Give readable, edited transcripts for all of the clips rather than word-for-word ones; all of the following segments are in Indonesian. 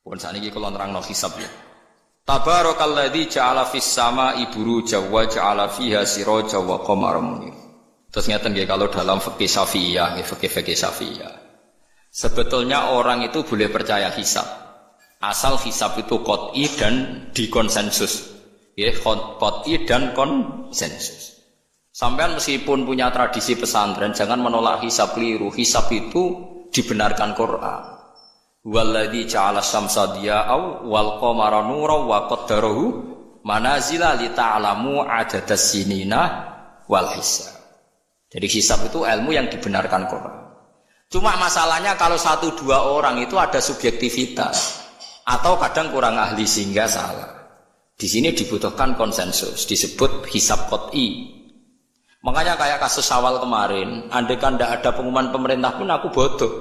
Pun sakniki kula nerangno hisab ya. Tabarakalladzi ja'ala fis sama'i burujan wa ja'ala fiha sirajan wa qamaran munir. Terus ngeten nggih kalau dalam fikih Syafi'iyah, nggih fikih Syafi'iyah. Sebetulnya orang itu boleh percaya hisab. Asal hisab itu qat'i dan dikonsensus. Ya, qat'i dan konsensus. Sampean meskipun punya tradisi pesantren jangan menolak hisab keliru. Hisab itu dibenarkan Quran. Walladzi ja'ala syamsa diya'aw wal qamara nuran wa qaddarahu manazila li ta'lamu adadas sinina wal hisab. Jadi hisab itu ilmu yang dibenarkan Quran. Cuma masalahnya kalau 1-2 orang itu ada subjektivitas atau kadang kurang ahli sehingga salah. Di sini dibutuhkan konsensus, disebut hisab qat'i. Makanya kayak kasus Syawal kemarin, andai kan tidak ada pengumuman pemerintah pun aku bodoh.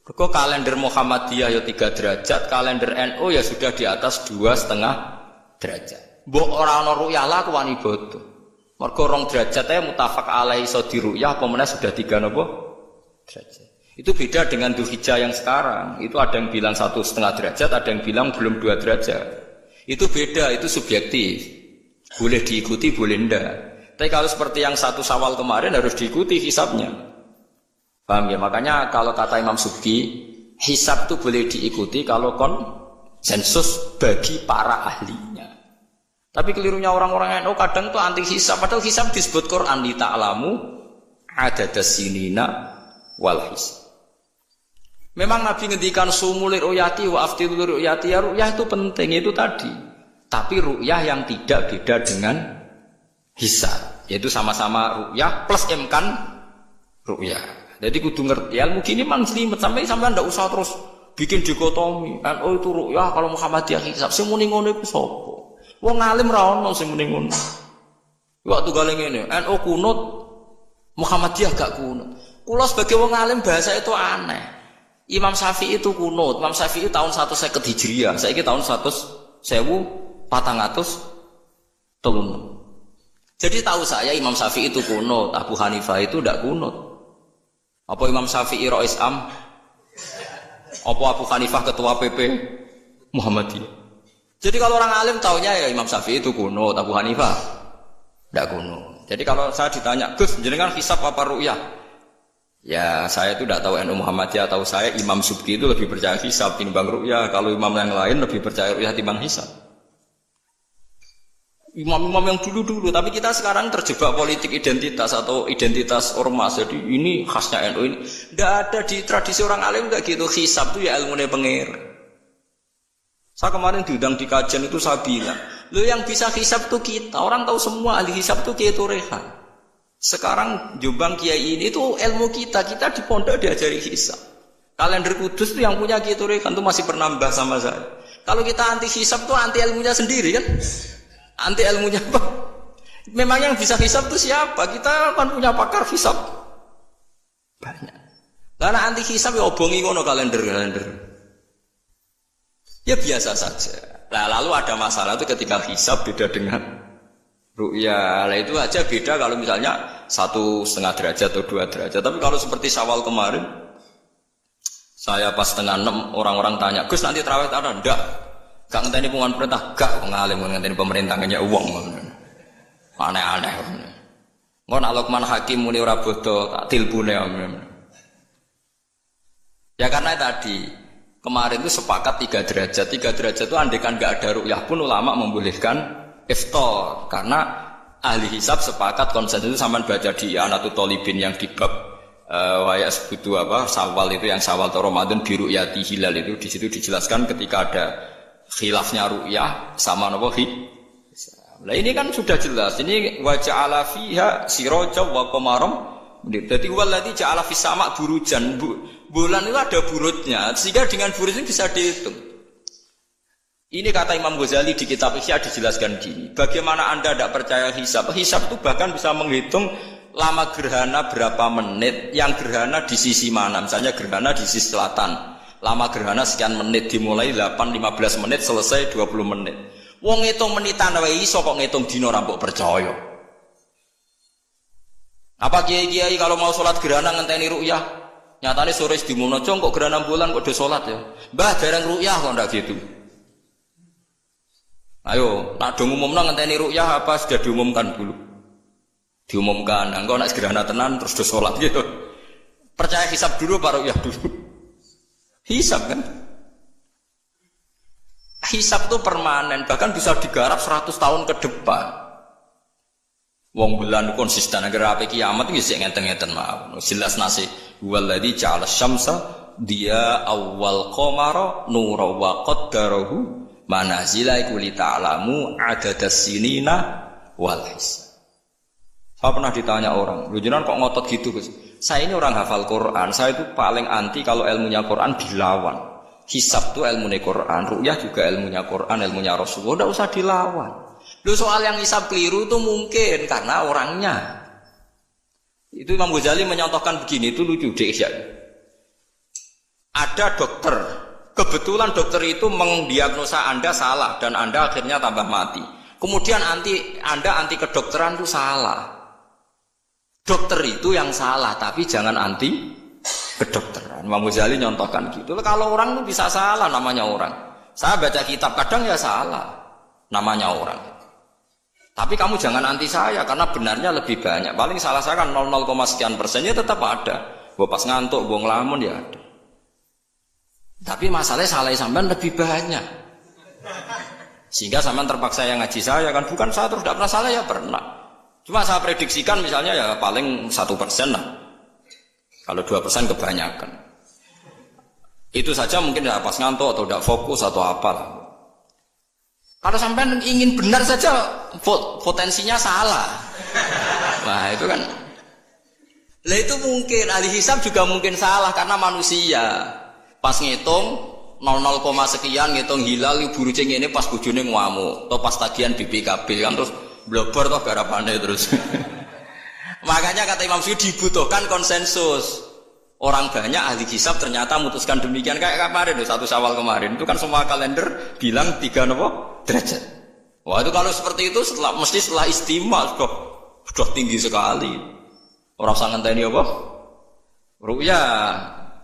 Kok kalender Muhammadiyah ya 3 derajat, kalender NU ya sudah di atas 2,5 derajat. Mbok ora ana ru'yah lah aku wani bodoh. Mergo 2 derajat ae mutafaq alaihi iso diruyah apa meneh sudah 3 napa derajat. Itu beda dengan Dzulhijjah yang sekarang. Itu ada yang bilang 1,5 derajat, ada yang bilang belum 2 derajat. Itu beda, itu subjektif. Boleh diikuti, boleh ndak. Tapi kalau seperti yang 1 Syawal kemarin harus diikuti hisabnya. Paham ya? Makanya kalau kata Imam Subki, hisab itu boleh diikuti kalau konsensus bagi para ahlinya. Tapi kelirunya orang-orang NU kadang itu anti hisab. Padahal hisab disebut Quran li ta'lamu adadas sinina wal hisab. Memang Nabi ngendikan sumulir ru'yati wa aftilur ru'yati, ya ru'yah itu penting, itu tadi. Tapi ru'yah yang tidak beda dengan hisab, yaitu sama-sama ru'yah plus imkan ru'yah. Jadi kudu ngerti ilmu gini mang slimet sampai ndak usah terus bikin dikotomi. NU itu ru'yah kalau Muhammadiyah hisab. Sing muni ngono iku sapa? Wong alim ra ono sing muni ngono. Waktu gale ngene, NU kunut, Muhammadiyah gak kunut. Kula sebagai wong alim bahasa itu aneh. Imam Syafi'i itu kunut. Imam Syafi'i tahun 150 Hijriah. Saiki tahun 1400 telung. Jadi tahu saya Imam Syafi'i itu kunut, Abu Hanifah itu tidak kunut. Apa Imam Syafi'i Rais Am? Apa Abu Hanifah ketua PP Muhammadiyah? Jadi kalau orang alim taunya ya Imam Syafi'i itu kunut, Abu Hanifah tidak kunut. Jadi kalau saya ditanya, Gus, jenengan hisab apa ru'yah? Ya saya itu tidak tahu NU Muhammadiyah, tahu saya Imam Subki itu lebih percaya hisab timbang ru'yah. Kalau imam yang lain lebih percaya ru'yah timbang hisab. Imam-imam yang dulu-dulu, tapi kita sekarang terjebak politik identitas atau identitas ormas. Jadi ini khasnya NU ini. Tidak ada di tradisi orang alim enggak gitu. Hisab itu ya ilmunya pengir. Saya kemarin diundang di kajian itu saya bilang, lo yang bisa hisab itu kita. Orang tahu semua ahli hisab itu Kiai Turehan. Sekarang Jombang Kiai ini itu ilmu kita. Kita di pondok diajari hisab. Kalender Kudus itu yang punya Kiai Turehan itu masih penambah sama saya. Kalau kita anti hisab itu anti ilmunya sendiri kan? Anti ilmunya apa? Memang yang bisa hisab itu siapa? Kita kan punya pakar hisab banyak. Karena anti hisab ya obongi ngono kalender. Ya biasa saja. Nah, lalu ada masalah itu ketika hisab beda dengan ru'yah. Lah itu aja beda kalau misalnya 1,5 derajat atau 2 derajat. Tapi kalau seperti Syawal kemarin, saya pas 5:30 orang-orang tanya, Gus nanti tarawih ada? Enggak. Gak ngenteni pengumuman perintah, gak ngalim ngenteni pemerintah nanya uang. Aneh-aneh. Ngon Alokman Hakim muni ora bodoh, tak tilbune. Ya karena tadi kemarin itu sepakat 3 derajat. 3 derajat itu andekan gak ada ru'yah pun ulama membolehkan iftar karena ahli hisab sepakat konsensus sampean baca di Anatut Thalibin yang di bab waya sebutu apa Syawal itu yang Syawal atau Ramadan biru yati hilal itu di situ dijelaskan ketika ada khilafnya ru'yah sama napa Nah ini kan sudah jelas. Ini wa ja'ala fiha sirajan wa qamaran. Jadi waladzi ja'ala fis sama' burujan. Bulan itu ada burutnya sehingga dengan burut ini bisa dihitung. Ini kata Imam Ghazali di kitab Ihya dijelaskan gini. Bagaimana Anda tidak percaya hisab? Hisab itu bahkan bisa menghitung lama gerhana berapa menit, yang gerhana di sisi mana. Misalnya gerhana di sisi selatan. Lama gerhana sekian menit, dimulai 8-15 menit, selesai 20 menit. Wong ngitung menitan wae iso kok ngitung dina ra mbok percaya. Apa kiai-kiai kalau mau sholat gerhana ngenteni ru'yah? Nyatane sore diumumno kok gerhana bulan kok do salat ya. Mbah dereng ru'yah kok ndak gitu. Ayo, nak do ngumumno ngenteni ru'yah apa sudah diumumkan dulu? Diumumkan, engko nek gerhana tenan terus do salat gitu. Percaya hisab dulu baru ru'yah dulu. Hisab kan? Hisab itu permanen, bahkan bisa digarap 100 tahun ke depan. Wong bulan konsisten agar apa kiamat itu bisa ngeten-ngeten maaf. Jelas nasi. Waladhi ja'ala syamsa dia awal qamara nura wa qaddarahu manazila iku li ta'lamu adadas sinina wal hisab. Saya pernah ditanya orang, lu jenengan kok ngotot gitu Gus? Saya ini orang hafal Quran, saya itu paling anti kalau ilmunya Quran dilawan. Hisab itu ilmunya Quran, ru'yah juga ilmunya Quran, ilmunya Rasulullah, tidak usah dilawan. Lu soal yang hisab keliru itu mungkin karena orangnya. Itu Imam Ghazali menyontohkan begini, itu lucu deh ya. Ada dokter, kebetulan dokter itu mendiagnosa Anda salah dan Anda akhirnya tambah mati. Kemudian Anda anti kedokteran itu salah. Dokter itu yang salah, tapi jangan anti kedokteran. Imam Ghazali nyontohkan gitu. Kalau orang itu bisa salah, namanya orang. Saya baca kitab kadang ya salah, namanya orang. Tapi kamu jangan anti saya karena benarnya lebih banyak. Paling salah saya kan 0, sekian persennya tetap ada. Gua pas ngantuk, gua ngelamun ya ada. Tapi masalahnya salah sampean lebih banyak. Sehingga sampean terpaksa yang ngaji saya kan, bukan saya terus tidak pernah salah ya pernah. Cuma saya prediksikan misalnya ya paling 1% lah. Kalau 2% kebanyakan. Itu saja mungkin ya pas ngantuk atau tidak fokus atau apa. Kalau sampai ingin benar saja potensinya salah. Nah itu kan. Lah itu mungkin ahli hisab juga mungkin salah karena manusia. Pas ngitung 0, sekian ngitung hilal burucing ini pas bojone ngamuk atau pas tagihan BPKB kan terus blobor toh garapane terus. Makanya kata Imam Syafi'i dibutuhkan konsensus. Orang banyak ahli hisab ternyata memutuskan demikian kayak kemarin 1 Syawal kemarin itu kan semua kalender bilang 3 derajat. Wah itu kalau seperti itu mesti setelah istimewa sudah tinggi sekali. Orang sangat ngenteni apa? Ru'ya.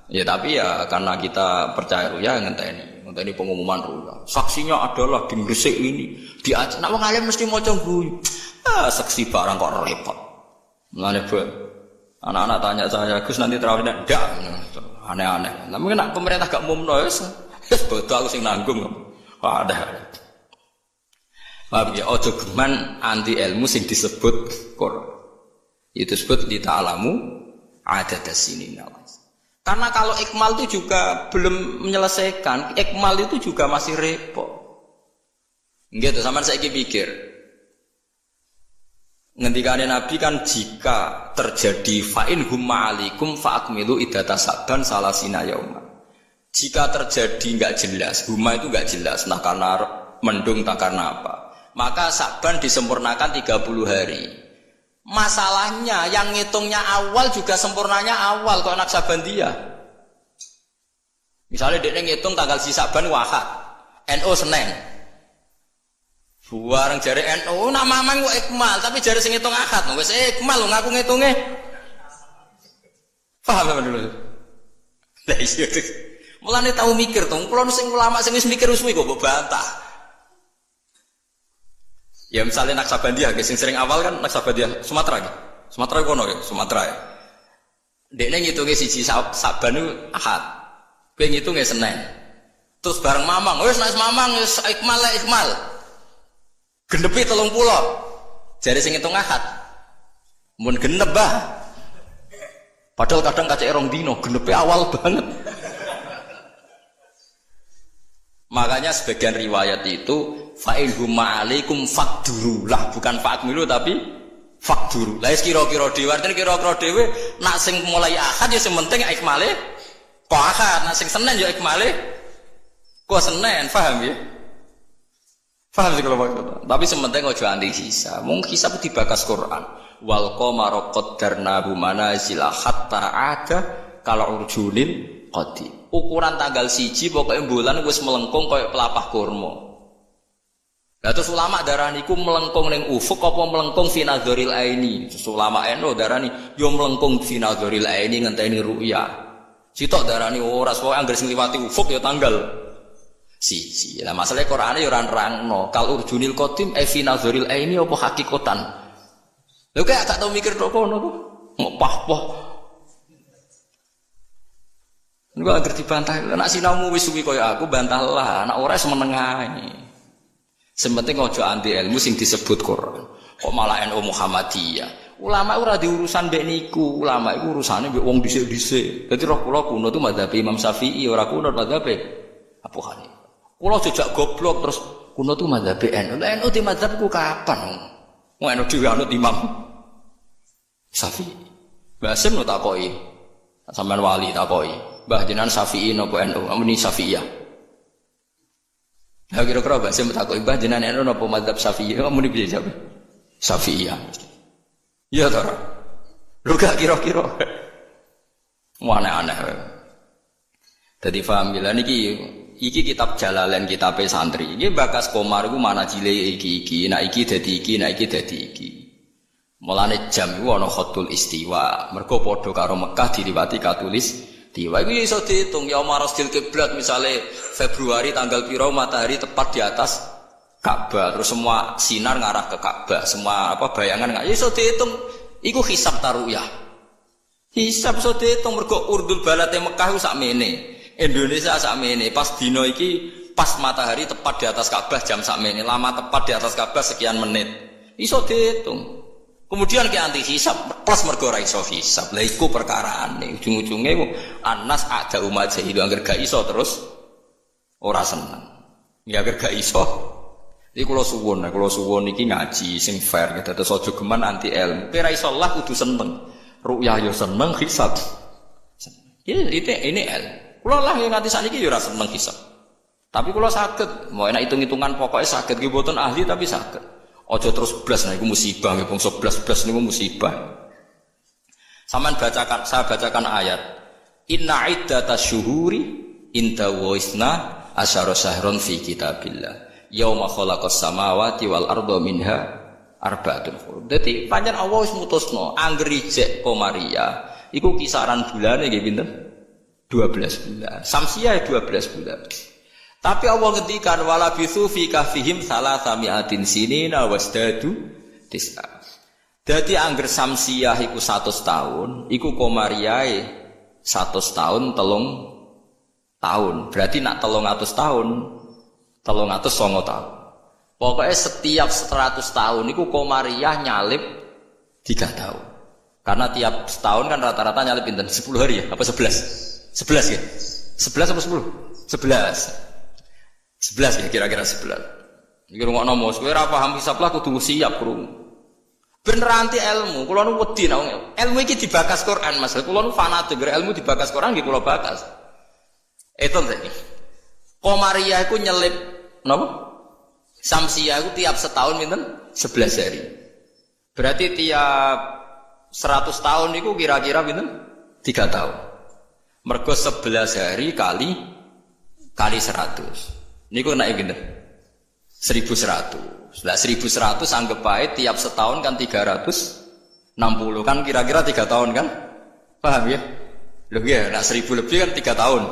Ya tapi ya karena kita percaya ru'ya ngenteni pengumuman ru'ya. Saksinya adalah di Gresik ini, di Aceh. Nek wong alim mesti maca guyu. Saksi barang kok repot. Mulane anak-anak tanya saya, Gus nanti terawih ndak? Aneh-aneh. Lah mungkin pemerintah gak umumno wis bodoh aku sing nanggung. Ada. Paham ya, ojo geman anti ilmu sing disebut Quran. Itu disebut li ta'lamu adadas sinina. Karena kalau ikmal itu juga belum menyelesaikan, ikmal itu juga masih repot. Gitu, sampean saiki pikir. Ngendikane Nabi kan jika terjadi fa'in humma alikum fa'akmilu iddata Sa'ban salasina yauma. Jika terjadi enggak jelas, humma itu enggak jelas, nah karena mendung tak karena apa. Maka Sa'ban disempurnakan 30 hari. Masalahnya yang ngitungnya awal juga sempurnanya awal kok anak Sabandia. Misalnya dia ngitung tanggal si Sa'ban Wahad, NO Senin. Buareng jari NO nama mang kok ikmal, tapi jari sing ngitung Ahad, wis ikmal lho ngaku ngitunge. Paham apa dulu? Lah iya. Mulane tau mikir to, kula sing ulama sing wis mikir suwi kok mbok bantah. Ya misalnya Naksabandia, sing sering awal kan Naksabandia Sumatera gitu. Sumatera kono ya, Sumatera ya. Dekne ngitunge siji Saban itu Ahad. Kowe ngitunge Senin. Terus bareng Mamang, wis nek Mamang wis ikmal. Genepi 30. Jare sing ngitung Ahad. Mun genep bah. Padahal kadang kacek rong dino, genepi awal banget. Makanya sebagian riwayat itu fa'in huma alaikum fakdurulah, bukan fa'akmilu tapi fakduru. Lah kira-kira dhewe artine kira-kira dhewe nak sing mulai Ahad ya sing penting ikmale kok Ahad, nak sing Senin ya ikmale kok Senin, paham ya? Paham sih kalau maksud. Tapi sing penting aja anti hisab. Mung hisab dibakas Quran. Wal qamara qaddarnahu manazila hatta ada kalau urjulil qadim. Ukuran tanggal 1 pokoknya bulan wis melengkung kayak pelapah kurma. Lah terus ulama darani ku melengkung ning ufuk apa melengkung fi nadhuril aini. Terus ulama eno darani yo melengkung fi nadhuril aini ngenteni ru'ya. Sitok darani ora pokoke anggere sing liwati ufuk ya tanggal siji. Lah masalahe Qur'ane ya ora nerangno. Kal urjunil qadim fi nazaril aini apa hakikatan. Lho kok gak tau mikir tok kono kok. Ngopah-pah. Niku anggere dibantah. Nek sinaumu wis suwi kaya aku bantahlah, nek ora semenengae. Sementing aja anti ilmu sing disebut Quran. Kok malah NU Muhammadiyah. Ulama ora diurusan mbek niku, ulama iku urusane mbek wong dhisik-dhisik. Dadi roh kula kuno tu madzhab Imam Syafi'i ora kuno madzhab Abu Hanifah. Kula jejak goblok terus kuno tu madzhab NU. Lah NU di madzhabku kapan? Wong NU dhewe anut Imam Syafi'i. Mbah Hasim no takoki. Sampeyan wali takoki. Mbah jenengan Syafi'i napa NU? Amuni Syafi'iyah. Lah kira-kira Mbah Hasim takoki Mbah jenengan NU napa madzhab Syafi'i? Amuni piye jawab? Syafi'iyah. Iya toh. Lu gak kira-kira. Aneh-aneh. Dadi paham bila iki kitab Jalalain kitab santri. Iki bakas Komar iku mana cile iki. Nek iki dadi iki, nek iki dadi iki. Mulane jam iku ana khatul istiwa. Mergo padha karo Mekah diliwati katulis istiwa. Iku iso diitung ya marasdil kiblat misale Februari tanggal piro matahari tepat di atas Ka'bah, terus semua sinar ngarah ke Ka'bah, semua bayangan nggak, iso dihitung, iku hisab taruyah, hisab iso dihitung, mergo urdul balate Mekah itu sakmene, Indonesia sakmene, pas dino iki, pas matahari tepat di atas Ka'bah jam sakmene, lama tepat di atas Ka'bah sekian menit, iso dihitung, kemudian ke anti hisab, plus mergo ra iso hisab, lah iku perkarane, ujung-ujungnya iku, anas ada umat jahilu, angger gak iso terus, ora seneng, ya angger gak iso. Iki kula suwun iki ngaji sing fair gitu. Terus aja geman anti ilmu. Kira iso Allah kudu seneng. Ru'yah yo seneng, hisab. Ini ilmu. Kula lah yang nganti sakniki yo ora seneng hisab. Tapi kula saged, mau enak hitung-hitungan pokoknya saged ki mboten ahli tapi saged. Aja terus blas nah iku musibah, bangsa blas-blas niku musibah. Saya bacakan ayat. Inna iddatasyuhuri syuhuri inda wa isna asyara syahron fi kitabillah. Yauma khalaqas samawati wal arda minha arba'atun hurum. Dadi pancen Allah wis mutusno angger ijek Komariah iku kisaran bulane nggih pinten? 12 bulan. Samsiah 12 bulan. Tapi Allah ngendikan wala bisu fi kahfihim salasami'atin sinina wasdadu tis'a. Dadi angger samsiah iku 100 tahun, iku Komariah 100 tahun 3 tahun. Berarti nak 300 tahun 309 tahun. Pokoknya setiap 100 tahun itu Komariah nyalip 3 tahun. Karena tiap setahun kan rata-rata nyalip pinten 10 hari ya? Apa 11? 11 ya? 11 apa 10? 11. 11 ya kira-kira 11. Iki rungokno mos kowe ora paham hisab lah kudu siap krungu. Ben ranti ilmu, kula nu wedi nek ilmu iki dibakas Quran Mas. Kula nu fanatik ilmu dibakas Quran nggih kula bakas. Itu tadi. Komariah iku nyelip napa? Samsiah itu tiap setahun pinten? 11 hari. Berarti tiap 100 tahun itu kira-kira pinten? 3 tahun. Mergo 11 hari kali 100. Niku naik pinten? 1100. Lah 1100 anggap bae tiap setahun kan 360 kan kira-kira 3 tahun kan? Paham ya? Loh ya, nak 1000 lebih kan 3 tahun.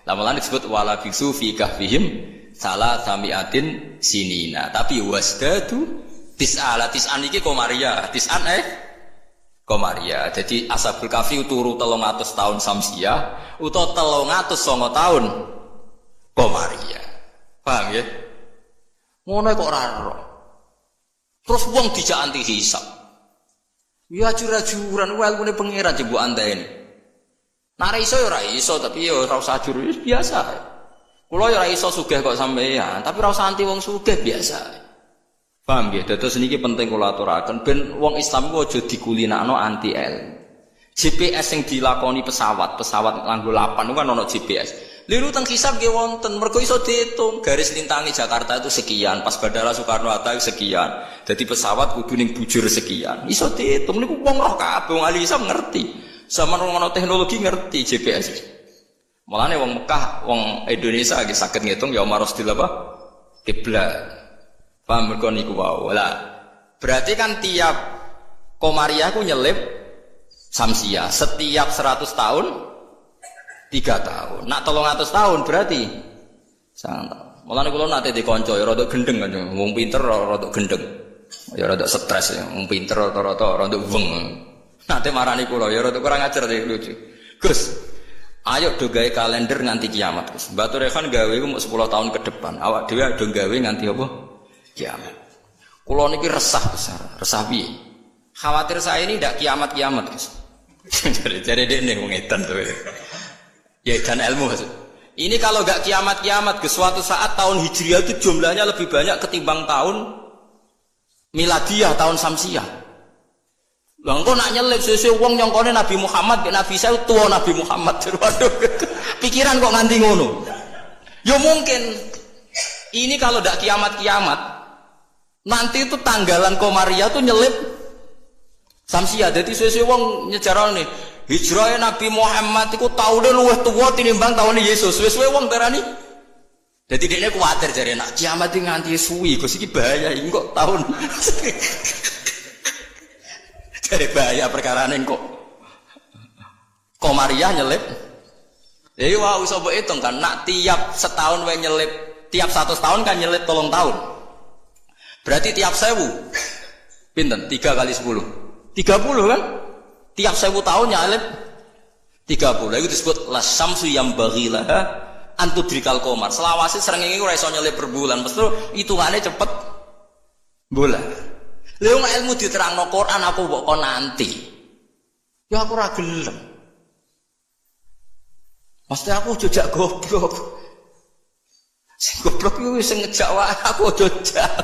Lama-lama disebut wala biksu fi kahfihim salah samiatin sinina. Tapi wasdadu tis'an iki Komariah. Tis'an Komariah. Jadi Ashabul Kahfi turu 300 tahun Samsiah utawa 309 tahun Komariah. Paham ya? Ngono kok ora ero. Terus wong dijak anti hisab. Ya ajur-ajuran ilmune pangeran jebuk andene. Nah iso ya ora iso tapi ya ora usah ajur biasa. Kula ya ora iso sugih kok sampeyan, tapi ora usah anti wong sugih biasa. Paham nggih? Dados niki penting kula aturaken ben wong Islam ku aja dikulinakno anti ilmu. GPS sing dilakoni pesawat nganggo lapan kan ana GPS. Liru teng hisab nggih wonten, mergo iso diitung garis lintangi Jakarta itu sekian, pas Bandara Soekarno-Hatta sekian. Jadi pesawat kudu ning bujur sekian. Iso diitung niku wong roh kabeh wong ahli hisab ngerti. Zaman orang teknologi ngerti GPS. Mulane wong Mekah, wong Indonesia lagi sakit ngitung ya marasdil apa? Kiblat. Paham mergo niku wae. Lah, berarti kan tiap Komariah ku nyelip Samsiah setiap 100 tahun 3 tahun. Nak 300 tahun berarti sangat tahun. Mulane kula nate dikonco ya rada gendeng kan. Wong pinter rada gendeng. Ya rada stres ya. Wong pinter rata-rata rada weng. Nate marani kula ya rada kurang ajar iki lucu. Gus, ayo do gawe kalender nganti kiamat, Gus. Mbak Turekan gawe iku mau 10 tahun ke depan. Awak dhewe do gawe nganti apa? Kiamat. Kula niki resah besar. Resah piye? Khawatir saya ini ndak kiamat-kiamat, Gus. Jadi dene wong edan to. Ya dan ilmu maksud. Ini kalau gak kiamat-kiamat ke suatu saat tahun Hijriah itu jumlahnya lebih banyak ketimbang tahun Miladiyah, tahun Samsiah. Lah engko nak nyelip sesuai wong nyongkone Nabi Muhammad, Nabi saya tua Nabi Muhammad. Waduh. Pikiran kok nganti ngono. Ya mungkin ini kalau gak kiamat-kiamat nanti itu tanggalan Komariah tuh nyelip Samsiah. Jadi sesuai wong nyejarane hijrah Nabi Muhammad itu tahunnya luwih tua tinimbang tahunnya Yesus. Wes-wes wong darani. Jadi dia kuwatir jare nak kiamat iki nganti suwi, Gus iki bahaya iki kok tahun. Jare bahaya perkarane kok. Komariah nyelip. Jadi wah iso mbok hitung kan nak tiap setahun wae nyelip, tiap 100 tahun kan nyelip 3 tahun. Berarti tiap 1000 pinten? 3 kali 10. 30 kan? Tiap 1000 tahun nyalip 30. Itu disebut la syamsu yang baghilaha antudrikal qamar. Selawase srengenge ora iso nyelip per bulan, mesti hitungane cepet bola. Lha wong ilmu diterangno Quran aku mbok kon nanti. Ya aku ora gelem. Mesti aku jejak goblok. Sing goblok iku sing ngejak wae aku jejak.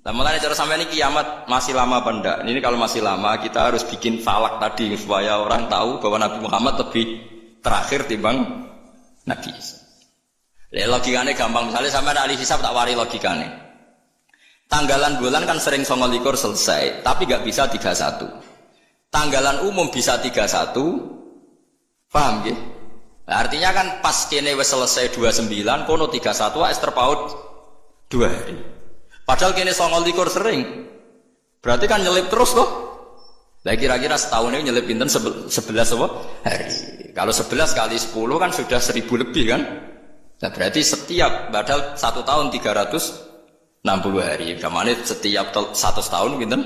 Nah, mulanya cara sampai ini kiamat masih lama apa enggak? Ini kalau masih lama kita harus bikin falak tadi supaya orang tahu bahwa Nabi Muhammad lebih terakhir timbang Nabi Isa. Logikanya gampang, misalnya sampai ahli hisab tak wari logikanya. Tanggalan bulan kan sering 29 selesai, tapi nggak bisa 31. Tanggalan umum bisa 31, paham ya? Nah, artinya kan pas kene wis selesai 29, kono 31 wis terpaut 2 hari. Padahal kini 29 sering, berarti kan nyelip terus toh. Lah kira-kira setahun ini nyelip pinten 11 apa? Hari. Kalau 11 kali 10 kan sudah 1000 lebih kan? Nah berarti setiap, padahal 1 tahun 360 hari. Kamane setiap 100 tahun pinten?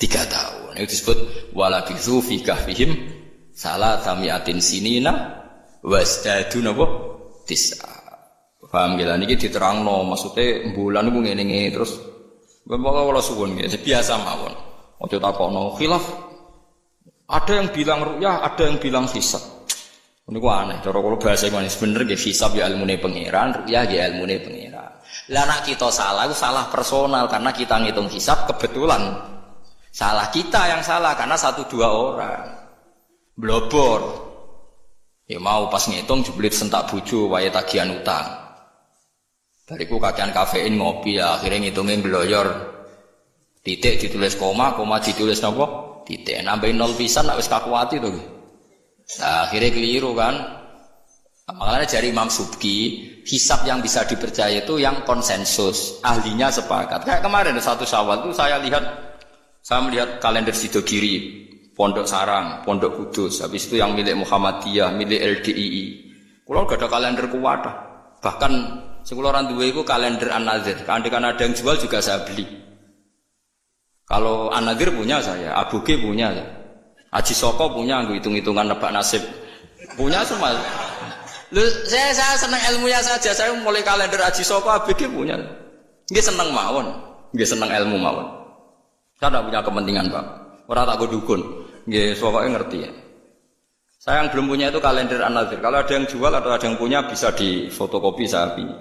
3 tahun. Itu disebut walabithu fi kahfihim salatamiatin sinina wasdadu napa? Tis'a. Paham gila niki diterangno maksudnya bulan iku ngene-ngene terus bapak kula suwun nggih biasa mawon. Aja takokno khilaf. Ada yang bilang ru'yah, ada yang bilang hisab. Niku aneh cara kula bahasa manis bener nggih hisab ya ilmune pangeran, ru'yah ya ilmune pangeran. Lah nek kita salah itu salah personal karena kita ngitung hisab kebetulan. Salah kita yang salah karena 1-2 orang. Blobor. Ya mau pas ngitung jeblit sentak bojo wae tagihan utang. Bariku kakean kafein ngopi ya akhirnya ngitungin geloyor titik ditulis koma ditulis nopo titik nambahin 0 pisan nak wis kakuati tuh. Nah, akhirnya keliru kan. Makanya dari Imam Subki hisab yang bisa dipercaya itu yang konsensus ahlinya sepakat. Kayak kemarin 1 Syawal tuh saya melihat kalender Sidogiri, Pondok Sarang, Pondok Kudus, habis itu yang milik Muhammadiyah, milik LDII. Kalau gak ada kalender kuat, bahkan sekularan dua itu kalender An-Nadzir. Kan ada yang jual juga saya beli. Kalau An-Nadzir punya saya, Abu G punya, Haji Soko punya, hitung-hitungan nebak nasib punya semua. Lu, saya senang ilmunya saja. Saya mulai kalender Haji Soko, Abu G punya. Nggih seneng mawon, nggih seneng ilmu mawon. Saya tidak punya kepentingan Pak. Orang tak dukun, nggih pokoknya ngerti ya. Saya yang belum punya itu kalender An-Nadzir. Kalau ada yang jual atau ada yang punya bisa di fotokopi saya pilih.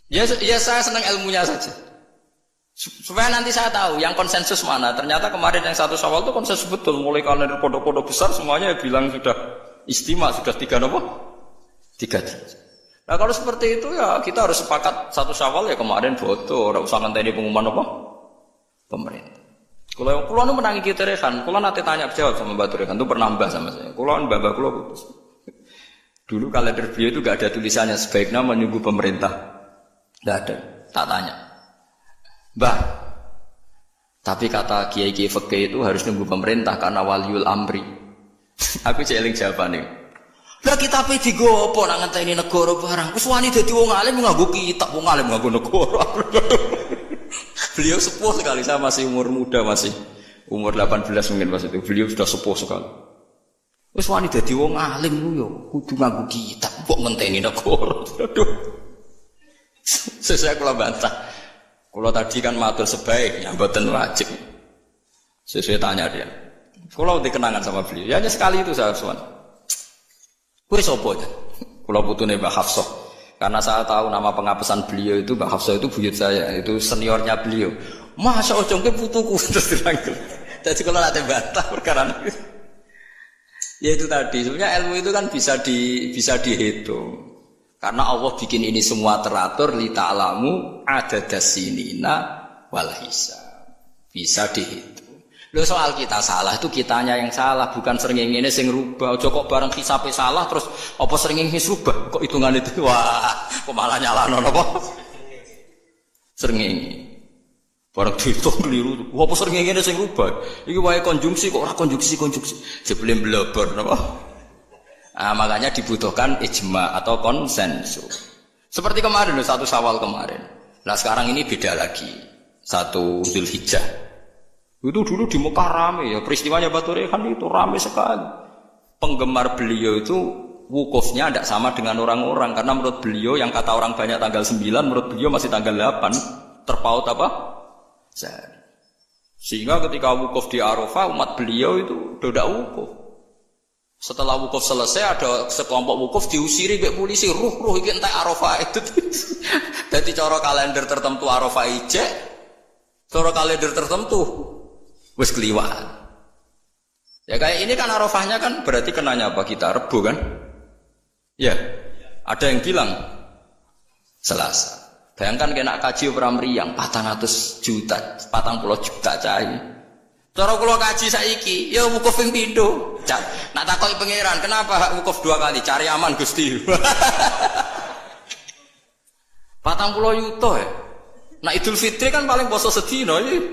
Ya saya senang ilmunya saja. Supaya nanti saya tahu yang konsensus mana. Ternyata kemarin yang 1 Syawal itu konsensus betul. Mulai kalender pondok-pondok besar semuanya bilang sudah istimewa, sudah 3 apa? 3. Nah kalau seperti itu ya kita harus sepakat 1 Syawal ya kemarin foto. Tidak usah ngenteni pengumuman apa? Pemerintah. Kalau nu menangi kita rekan, kalau nanti tanya jawab sama Mbak Turekan itu pernah sama saya. Kalau mbak kulo putus. Dulu kalender beliau itu gak ada tulisannya sebaiknya menunggu pemerintah. Gak ada, tak tanya. Mbah, tapi kata kiai-kiai fikih itu harus nunggu pemerintah karena waliul amri. Aku celing jawabane. Lah kitabe digo apa nak ngenteni negara barang. Wis wani dadi wong alim nganggo kitab, wong alim nganggo negara. Beliau sepuh sekali, saya masih umur muda, masih umur 18 mungkin pas itu. Beliau sudah sepuh sekali. Wis wani dadi wong alim ku yo kudu nganggo kitab, kok ngenteni negara. Aduh. Sesuai kula bantah. Kula tadi kan matur sebaiknya mboten wajib. Sesuai tanya dia. Kula dikenangan sama beliau. Ya hanya sekali itu saya sowan. Kowe sapa ya? Kula putune Mbah Hafsah. Karena saya tahu nama pengapesan beliau itu Mbah Hafsah itu buyut saya, itu seniornya beliau. Masa ojongke putuku terus dipanggil. Jadi kalau nanti bantah perkara itu. Ya itu tadi, sebenarnya ilmu itu kan bisa dihitung. Karena Allah bikin ini semua teratur li ta'lamu adadasinina wal hisab. Bisa dihitung. Loh soal kita salah itu kitanya yang salah, bukan srengenge sing rubah. Aja kok bareng hisabe salah terus apa srengenge rubah? Kok hitungan itu wah, kok malah nyalahno napa? Srengenge. Bareng dihitung keliru. Apa srengenge sing rubah? Iki wae konjungsi kok ora konjungsi. Jebule blobor napa? Nah, makanya dibutuhkan ijma atau konsensus. Seperti kemarin, 1 Syawal kemarin. Nah sekarang ini beda lagi. 1 Dzulhijjah. Itu dulu di Mekah rame ya, peristiwanya Batu Rehan itu rame sekali. Penggemar beliau itu wukufnya tidak sama dengan orang-orang. Karena menurut beliau yang kata orang banyak tanggal 9, menurut beliau masih tanggal 8. Terpaut apa? Sehingga ketika wukuf di Arafah, umat beliau itu tidak wukuf. Setelah wukuf selesai ada sekelompok wukuf diusiri ke polisi, ruh iki entek Arafah itu. Jadi cara kalender tertentu Arafah ijek, cara kalender tertentu wis keliwaan. Ya kayak ini kan Arafahnya kan berarti kenanya apa kita Rebo kan? Ya. Ada yang bilang Selasa. Bayangkan kena kaji pramriyang 400 juta, 40 juta cai. Cara kula kaji saiki, ya wukuf ping pindho. Nak takoki pangeran, kenapa hak wukuf 2 kali? Cari aman Gusti. 40 yuta ya. Nah Idul Fitri kan paling poso sedina iki.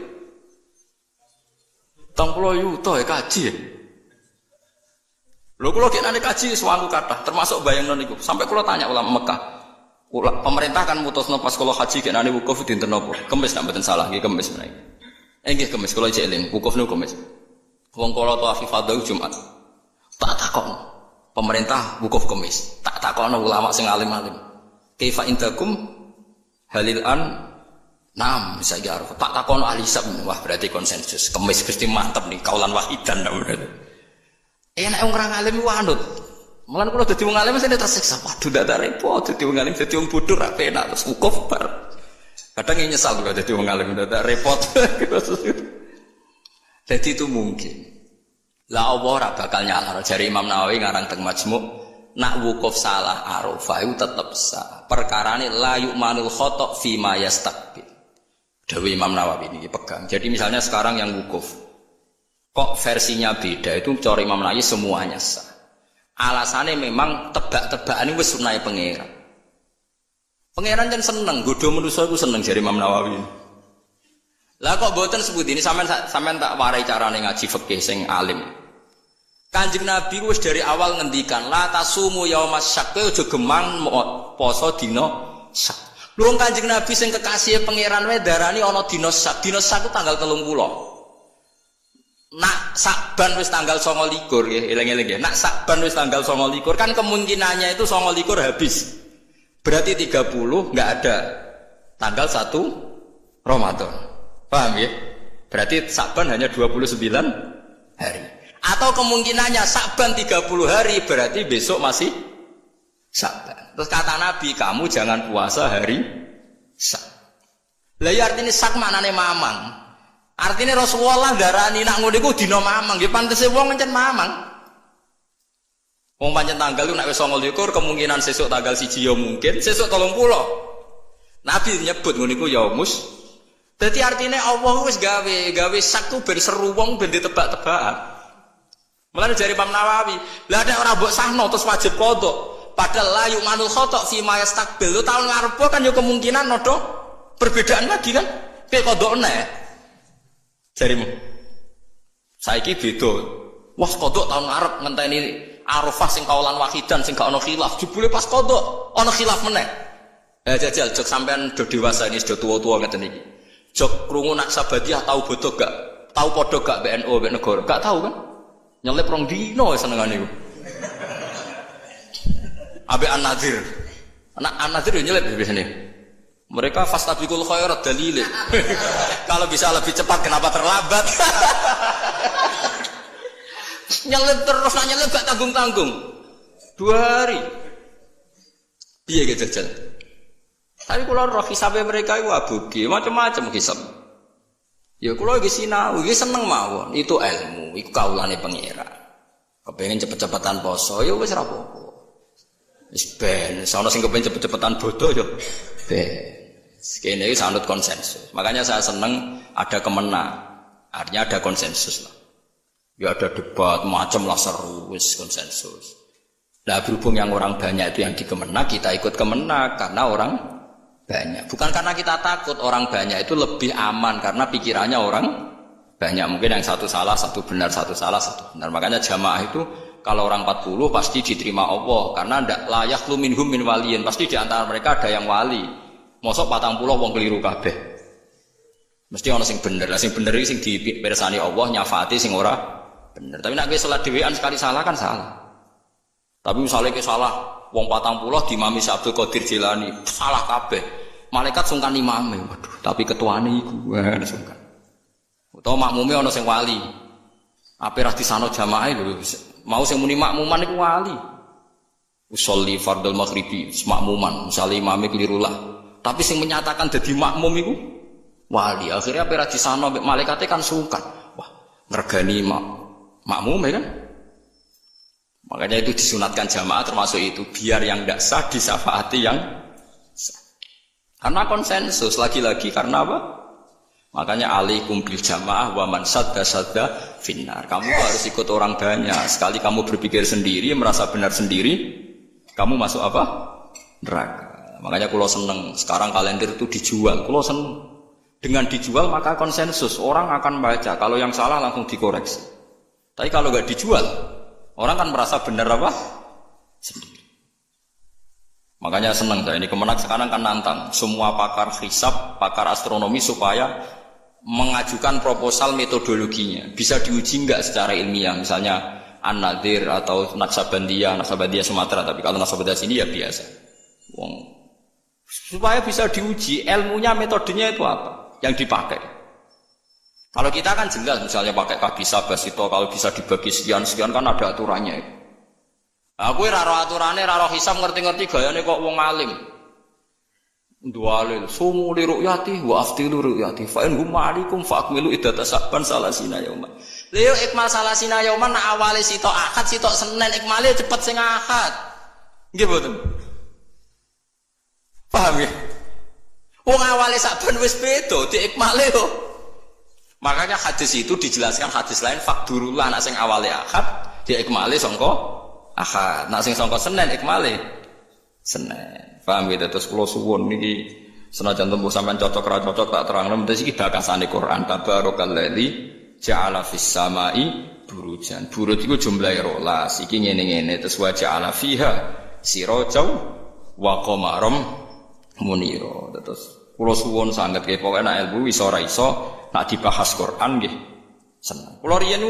40 yuta ya kaji ya. Lho kula dekne kaji suwangu kathah, termasuk bayangno niku. Sampai kula tanya ulama Mekah. Pemerintah kan mutusno pas kula haji dekne wukuf dinten napa? Kemis nek mboten salah nggih kemis menawi. Nggih kemis kula cek eling, wukuf niku kemis. Wong kala tawaf ifadah Jumat. Tak takon. Pemerintah wukuf kemis. Tak takono ulama sing alim-alim. Kaifa indakum halil an Naam, bisa jaruf. Tak takon ahli hisab, wah berarti konsensus. Kemis Gusti mantep nih, kaulan wahidan berarti. Enak orang alim wanut. Malah kalau dadi wong alim mesti tersiksa. Waduh dak repot dadi wong alim dadi wong bodoh ra penak terus wukuf bar. Kadang nyesal kalau dadi wong alim dak repot. Jadi itu mungkin. Lah Allah ora bakal nyalahno jare Imam Nawawi ngarang teng Majmu', nak wukuf salah Arafah itu tetep sah. Perkarane la yu'manul khata' fi ma yastaqbil. Dawe Imam Nawawi ini pegang. Jadi misalnya sekarang yang wukuf, kok versinya beda itu cara Imam Nawawi semuanya sah. Alasannya memang tebak-tebakan ini wis sunnahe pangeran. Pangeran kan seneng, godho manusa iku seneng jare Imam Nawawi. Lah kok mboten sebut ini sampean tak warai carane ngaji fikih sing alim. Kanjeng Nabi wis dari awal ngendikan la tasumu yaumas syak, aja gemang poso dina syak. Luang Kanjeng Nabi sing kekasih pangeran wae darani ana dina sak. Dina sak ku tanggal 30. Nak Sakban wis tanggal 29 nggih, eling-eling nggih. Nak Sakban wis tanggal 29 kan kemungkinannya itu 29 habis. Berarti 30 enggak ada tanggal 1 Ramadan. Paham ya? Berarti Sakban hanya 29 hari. Atau kemungkinannya Sakban 30 hari berarti besok masih Sakban. Terus kata Nabi, kamu jangan puasa hari Sak. Lah ya artinya Sak maknane mamang. Artinya Rasulullah darani nak ngono iku dina mamang, ya pantese wong encen mamang. Wong pancen tanggal nek wis 29 kemungkinan sesuk tanggal 1 ya mungkin, sesuk 30. Nabi nyebut ngono iku yaumus. Dadi artinya Allah wis gawe Sak ku ben seru wong ben ditebak-tebakan. Mulane jare Imam Nawawi, lah nek ora mbok sahno terus wajib qodho. Padahal la yu'manul khata' fi ma yastaqbil. Lu tahun ngarep kan yo kemungkinan nodo perbedaan lagi kan. Kayak kodok neh. Jarimu. Saiki beda. Wah kodok tahun ngarep ngenteni Arafah sing kaulan wahidan sing gak ono khilaf. Jebule pas kodok ono khilaf meneh. Jajal jok sampean do dewasa ini sudah tua-tua ngeten iki. Jok krungu Naksabandiyah tahu bodoh gak? Tahu podo gak BNO mbek negara? Gak tahu kan? Nyelip rong dino senengane iku. Abe An-Nadir. Anak An-Nadir yo nyelip biasanya. Mereka fastabiqul khairat dalile. Kalau bisa lebih cepat kenapa terlambat? Nyelip terus nyelip gak tanggung-tanggung. 2 hari. Piye ge jajal? Tapi kula roh hisabe mereka iku aboge, macam-macam hisab. Ya kula iki sinau, iki seneng mawon. Itu ilmu, iku kaulane pangeran. Kepengin cepet-cepetan poso, ya wis ora apa-apa. Wis ben, sono sing kepengin cepet-cepetan bodoh yo. Ben. Kene iki sanut konsensus. Makanya saya seneng ada kemenang. Artinya ada konsensus lah. Ya ada debat macam lah seru, wis konsensus. Nah berhubung yang orang banyak itu yang dikemenak, kita ikut kemenak karena orang banyak. Bukan karena kita takut orang banyak itu lebih aman karena pikirannya orang banyak. Mungkin yang satu salah, satu benar, satu salah, satu benar. Makanya jamaah itu kalau orang 40 pasti diterima Allah karena ndak layak lu minhum min waliyin. Pasti di antara mereka ada yang wali. Mosok 40 wong keliru kabeh. Mesti ana sing bener. Lah sing bener iki sing dipirsani Allah nyafaati sing ora bener. Tapi nek kowe salat dhewean sekali salah kan salah. Tapi misalnya kowe salah wong 40 diimami Abdul Qadir Jilani salah kabeh. Malaikat sungkan imame. Waduh, tapi ketuane iku sungkan. Utawa makmume ana sing wali. Ape ra disano jamaah lho. Mau sing muni makmuman iku wali. Usolli fardhul maghribi makmuman, misale imame keliru lah. Tapi sing menyatakan dadi makmum iku wali. Akhirnya ape ra disano malaikate kan sungkan. Wah, ngregani makmum ya kan? Makanya itu disunatkan jamaah termasuk itu biar yang tidak sah disafaati yang sah. Karena konsensus lagi-lagi karena apa? Makanya alaikum bil jamaah wa man sadda finnar. Kamu harus ikut orang banyak. Sekali kamu berpikir sendiri, merasa benar sendiri, kamu masuk apa? Neraka. Makanya kulo seneng sekarang kalender itu dijual. Kulo seneng. Dengan dijual maka konsensus orang akan baca. Kalau yang salah langsung dikoreksi. Tapi kalau nggak dijual, orang kan merasa benar apa? Sendiri. Makanya senang saya ini kemenak sekarang kan nantang semua pakar hisab, pakar astronomi supaya mengajukan proposal metodologinya. Bisa diuji enggak secara ilmiah, misalnya An-Nadir atau Naksabandiyah Sumatera, tapi kalau Naksabandiyah sini ya biasa. Supaya bisa diuji ilmunya, metodenya itu apa yang dipakai. Kalau kita kan jelas misalnya pakai kabisa basito, kalau bisa dibagi sekian kan ada aturannya. Aku raro aturannya, raro hisab ngerti-ngerti gayane kok wong alim. Dualil sumu li ru'yati wa aftilu ru'yati fa in hum ma'alikum fa akmilu iddata saban salasina yauman. Lha ikmal salasina yauman nak awale sitok Ahad sitok Senin ikmale cepet sing Ahad. Nggih mboten? Paham ya? Wong awale saben wis beda diikmale kok. Makanya hadis itu dijelaskan hadis lain fakdurullah nak sing awale Ahad diikmale sangka Ahad. Nak sing sangka Senin ikmale Senin. Paham gitu, terus kalau suwun niki senajan tembuh sampean cocok ra cocok tak terangno mesti iki bakasane Quran tabarokalladzi ja'ala fis samai burujan. Buruj iku jumlahe 12. Iki ngene-ngene terus wa ja'ala fiha sirajau wa qamaram munira. Terus kula suwun sanget nggih pokoke nek ilmu iso ora iso nek dibahas Quran nggih seneng. Kula riyen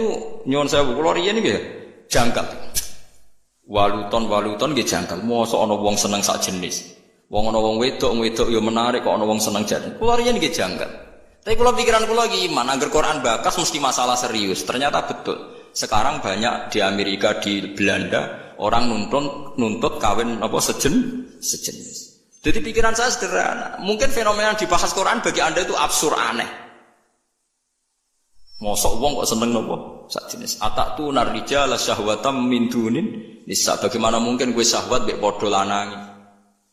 nyuwun sewu, kula riyen nggih jangkal. Waluton nggih jangkal. Mosok ana wong seneng sak jenis. Wong ana wong wedok ya menarik kok ana wong seneng jan. Kula riyen nggih jangkal. Tapi kula pikiran kula iki iman, angger Quran bakas mesti masalah serius. Ternyata betul. Sekarang banyak di Amerika, di Belanda orang nuntut kawin apa sejenis. Jadi pikiran saya sederhana. Mungkin fenomena yang dibahas Quran bagi Anda itu absurd aneh. Mosok wong kok seneng napa? Sak jenis. Atatu narrijala syahwatam min dunin nisa. Bagaimana mungkin gue syahwat mbek padha lanangi?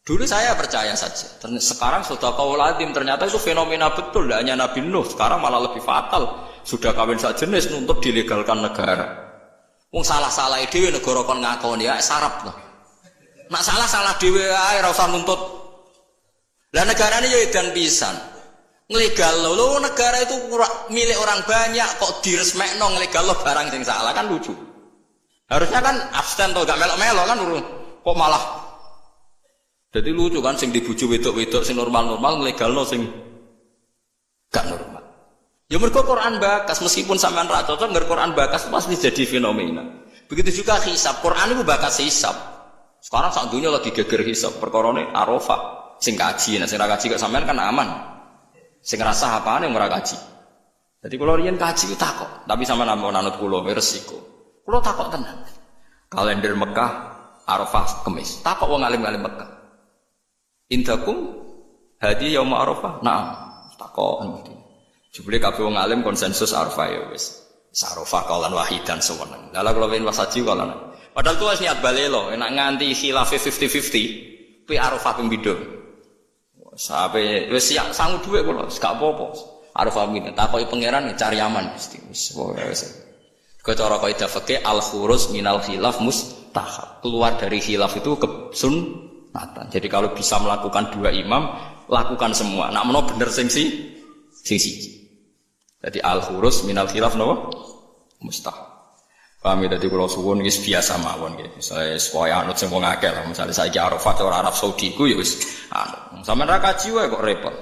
Dulu saya percaya saja. Sekarang sudah kaulatim ternyata itu fenomena betul, tidak hanya Nabi Nuh. Sekarang malah lebih fatal. Sudah kawin sak jenis nuntut dilegalkan negara. Wong salah-salah dhewe negara kon ngakoni ya sarap to. Nak salah dhewe ae ora usah nuntut. Lah negarane yo edan pisan. Nglegal lo negara itu milik orang banyak kok diresmekno nglegal lo barang sing salah kan lucu. Harusnya kan abstain to gak melok-melok kan kok malah. Jadi lucu kan sing dibujuk wedok-wedok sing normal-normal nglegalno sing gak normal. Ya mergo Quran bakas meskipun sampean ra cocok ngger Quran bakas pasti jadi fenomena. Begitu juga hisab. Quran itu bakas hisab. Sekarang sak dunya lagi geger hisab perkorone Arafah sing kaji. Nah sing ra kaji kok sampean kan aman. Sing ngrasa apane ora kaji. Jadi kula riyen kaji ku takok, tapi sampean ampun anut kula resiko. Kula takok tenan. Kalender Mekah Arafah Kamis. Takok wong alim-alim Mekah. Indakum hadi yaum Arafah? Naam. Takok mesti. Jebule kabeh wong alim konsensus Arafah ya wis. Arafah kaulan wahidan sewenang. Lah kula wen wasaji kaulan. Padahal tuh niat balelo, enak nganti khilaf 50-50. Pi Arafah ping pindho. Sampai wis siap sanggup dhuwit kula, gak apa-apa. Arafah ngene, takoki pangeran cari aman mesti. Wis wis. Cara kaidah fikih al-khurus minal khilaf mustahab. Keluar dari khilaf itu kesunatan. Jadi kalau bisa melakukan dua imam, lakukan semua. Nak menawa bener sing siji. Jadi al-khurus minal khilaf napa? Mustahab. Paham ya, dadi kula suwun wis biasa mawon nggih. Misale supaya anut sing wong akeh lah, misale saiki Arafah ora Arab Saudi ku ya wis anut. Sampeyan ra kaji wae kok repot.